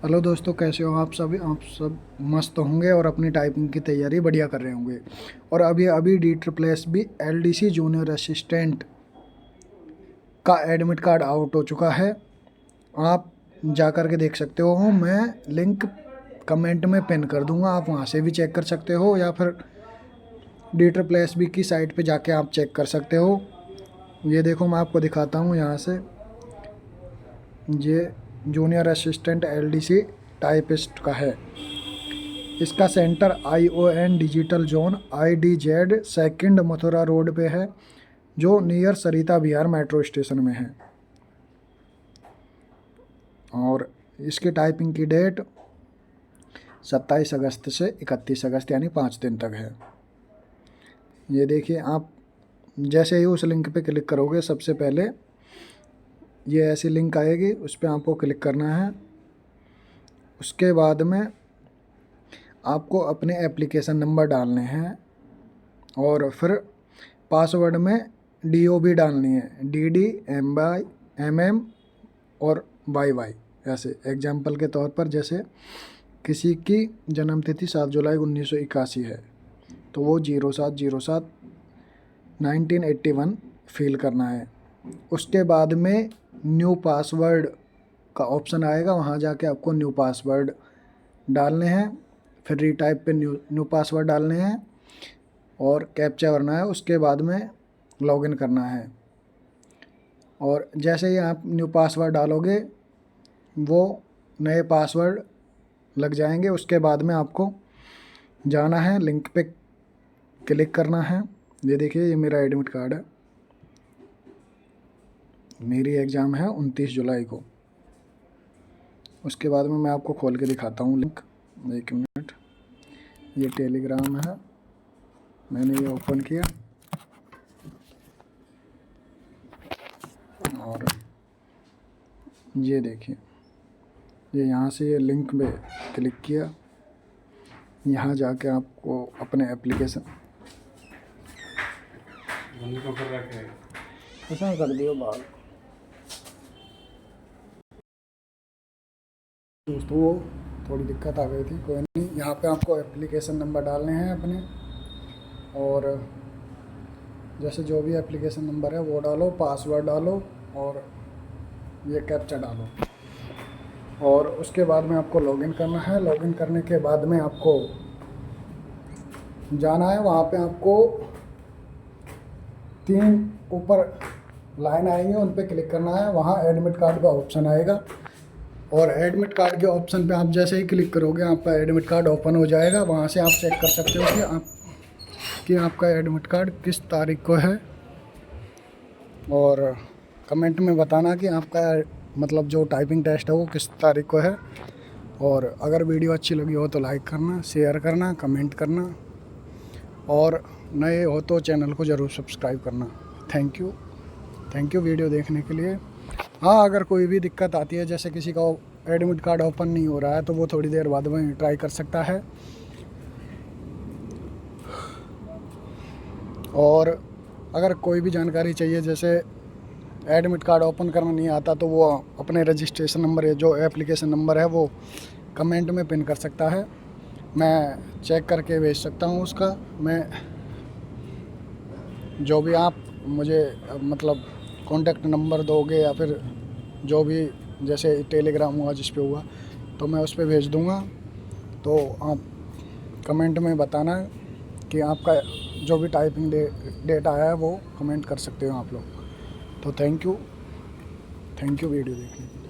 Hello दोस्तों, कैसे हो आप सभी। आप सब मस्त होंगे और अपनी टाइपिंग की तैयारी बढ़िया कर रहे होंगे। और अभी अभी DSSS LDC जूनियर असिस्टेंट का एडमिट कार्ड आउट हो चुका है। आप जा कर के देख सकते हो। मैं लिंक कमेंट में पिन कर दूंगा, आप वहां से भी चेक कर सकते हो, या फिर DSSS की साइट पे जाके आप चेक कर सकते हो। ये देखो, मैं आपको दिखाता हूँ यहाँ से। ये जूनियर असिस्टेंट LDC टाइपिस्ट का है। इसका centre ION digital zone IDZ second Mathura road पे है, जो नियर सरिता बिहार मेट्रो स्टेशन में है। और इसकी टाइपिंग की डेट 27 अगस्त से 31 अगस्त यानी 5 दिन तक है। ये देखिए, आप जैसे ही उस लिंक पे क्लिक करोगे, सबसे पहले ये ऐसी लिंक आएगी, उस पर आपको क्लिक करना है। उसके बाद में आपको अपने एप्लीकेशन नंबर डालने हैं और फिर पासवर्ड में DOB डालनी है, DD MM और YY। ऐसे एग्जाम्पल के तौर पर, जैसे किसी की जन्म तिथि 7 जुलाई 1981 है तो वो 07/07/1981 फिल करना है। उसके बाद में न्यू पासवर्ड का ऑप्शन आएगा, वहाँ जाके आपको न्यू पासवर्ड डालने हैं। फिर रीटाइप पे न्यू पासवर्ड डालने हैं और कैप्चा भरना है। उसके बाद में लॉगिन करना है। और जैसे ही आप न्यू पासवर्ड डालोगे, वो नए पासवर्ड लग जाएंगे। उसके बाद में आपको जाना है, लिंक पे क्लिक करना है। ये देखिए, ये मेरा एडमिट कार्ड है। मेरी एग्ज़ाम है 29 जुलाई को। उसके बाद में मैं आपको खोल के दिखाता हूँ लिंक। एक मिनट, ये टेलीग्राम है, मैंने ये ओपन किया और ये देखिए, ये यहाँ से ये लिंक में क्लिक किया। यहाँ जाके आपको अपने एप्लीकेशन ऐसा कर दियो बाल दोस्तों, वो थोड़ी दिक्कत आ गई थी, कोई नहीं। यहाँ पे आपको एप्लीकेशन नंबर डालने हैं अपने, और जैसे जो भी एप्लीकेशन नंबर है वो डालो, पासवर्ड डालो और ये कैप्चा डालो। और उसके बाद में आपको लॉगिन करना है। लॉगिन करने के बाद में आपको जाना है, वहाँ पे आपको 3 ऊपर लाइन आएंगे, उन पे क्लिक करना है। वहाँ एडमिट कार्ड का ऑप्शन आएगा और एडमिट कार्ड के ऑप्शन पे आप जैसे ही क्लिक करोगे, आपका एडमिट कार्ड ओपन हो जाएगा। वहाँ से आप चेक कर सकते हो कि आपका एडमिट कार्ड किस तारीख को है। और कमेंट में बताना कि आपका मतलब जो टाइपिंग टेस्ट है वो किस तारीख को है। और अगर वीडियो अच्छी लगी हो तो लाइक करना, शेयर करना, कमेंट करना, और नए हो तो चैनल को ज़रूर सब्सक्राइब करना। थैंक यू वीडियो देखने के लिए। हाँ, अगर कोई भी दिक्कत आती है, जैसे किसी का एडमिट कार्ड ओपन नहीं हो रहा है, तो वो थोड़ी देर बाद में ट्राई कर सकता है। और अगर कोई भी जानकारी चाहिए, जैसे एडमिट कार्ड ओपन करना नहीं आता, तो वो अपने रजिस्ट्रेशन नंबर या जो एप्लीकेशन नंबर है वो कमेंट में पिन कर सकता है। मैं चेक करके भेज सकता हूँ उसका। मैं जो भी आप मुझे मतलब कॉन्टैक्ट नंबर दोगे, या फिर जो भी जैसे टेलीग्राम हुआ जिस पे हुआ, तो मैं उस पर भेज दूँगा। तो आप कमेंट में बताना कि आपका जो भी टाइपिंग डेट आया है वो कमेंट कर सकते हो आप लोग। तो थैंक यू वीडियो देखने के लिए।